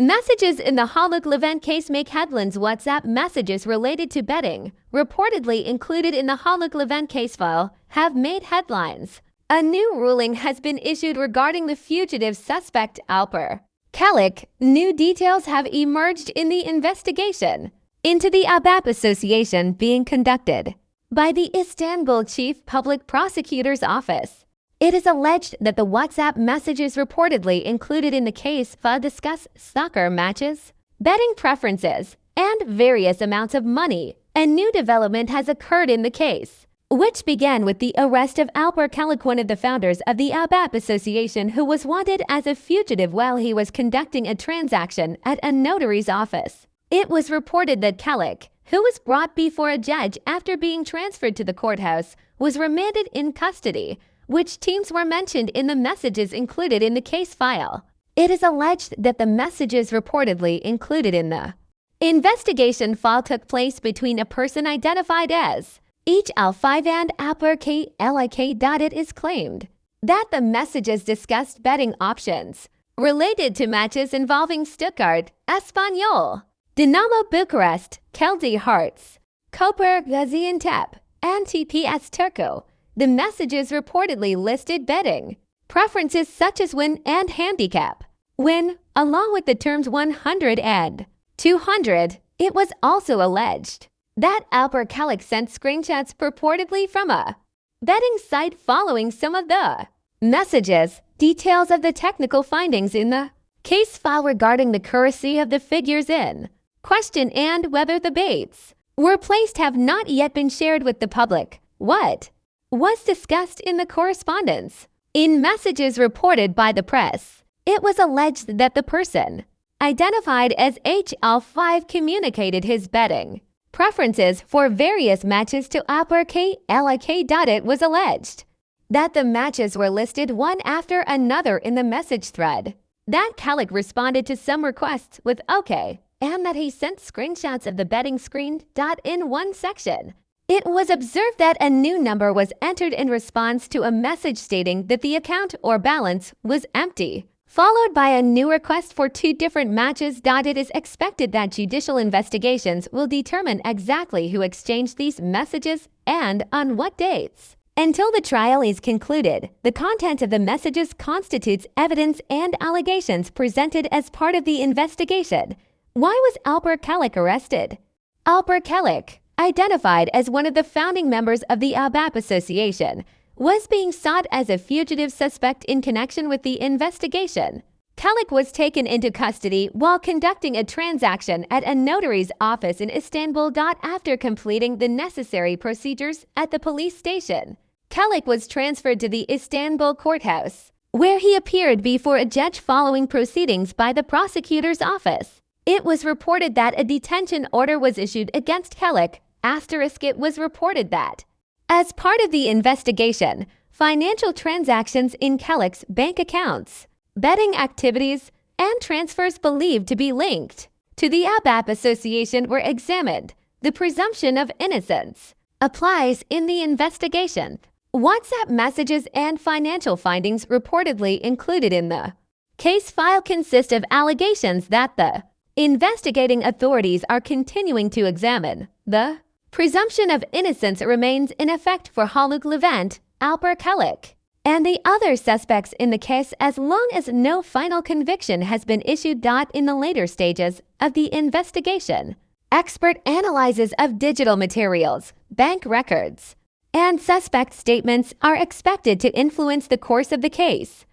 Messages in the Haluk Levent case make headlines. WhatsApp messages related to betting, reportedly included in the Haluk Levent case file, have made headlines. A new ruling has been issued regarding the fugitive suspect Alper Çelik. New details have emerged in the investigation into the Ahbap Association being conducted by the Istanbul Chief Public Prosecutor's Office. It is alleged that the WhatsApp messages reportedly included in the case file discuss soccer matches, betting preferences, and various amounts of money. A new development has occurred in the case, which began with the arrest of Alper Çelik, one of the founders of the Ahbap Association, who was wanted as a fugitive while he was conducting a transaction at a notary's office. It was reported that Çelik, who was brought before a judge after being transferred to the courthouse, was remanded in custody. Which teams were mentioned in the messages included in the case file? It is alleged that the messages reportedly included in the investigation file took place between a person identified as Al5 and Alper Çelik. It is claimed that the messages discussed betting options related to matches involving Stuttgart, Espanyol, Dinamo Bucharest, Kelty Hearts, Koper, Gaziantep, and TPS Turku. The messages reportedly listed betting preferences such as win and handicap. Win, along with the terms 100 and 200. It was also alleged that Alper Çelik sent screenshots purportedly from a betting site following some of the messages. Details of the technical findings in the case file regarding the accuracy of the figures in question and whether the baits were placed have not yet been shared with the public. What was discussed in the correspondence? In messages reported by the press, it was alleged that the person identified as Al5 communicated his betting preferences for various matches to Alper Çelik. It was alleged that the matches were listed one after another in the message thread, that Çelik responded to some requests with OK, and that he sent screenshots of the betting screen. In one section, it was observed that a new number was entered in response to a message stating that the account or balance was empty, followed by a new request for two different matches. It is expected that judicial investigations will determine exactly who exchanged these messages and on what dates. Until the trial is concluded, the content of the messages constitutes evidence and allegations presented as part of the investigation. Why was Alper Çelik arrested? Alper Çelik, identified as one of the founding members of the Ahbap Association, was being sought as a fugitive suspect in connection with the investigation. Çelik was taken into custody while conducting a transaction at a notary's office in Istanbul. After completing the necessary procedures at the police station, Çelik was transferred to the Istanbul courthouse, where he appeared before a judge following proceedings by the prosecutor's office. It was reported that a detention order was issued against Çelik. It was reported that, as part of the investigation, financial transactions in Çelik's bank accounts, betting activities, and transfers believed to be linked to the Ahbap Association were examined. The presumption of innocence applies in the investigation. WhatsApp messages and financial findings reportedly included in the case file consist of allegations that the investigating authorities are continuing to examine. The presumption of innocence remains in effect for Haluk Levent, Alper Çelik, and the other suspects in the case as long as no final conviction has been issued. In the later stages of the investigation, expert analyses of digital materials, bank records, and suspect statements are expected to influence the course of the case.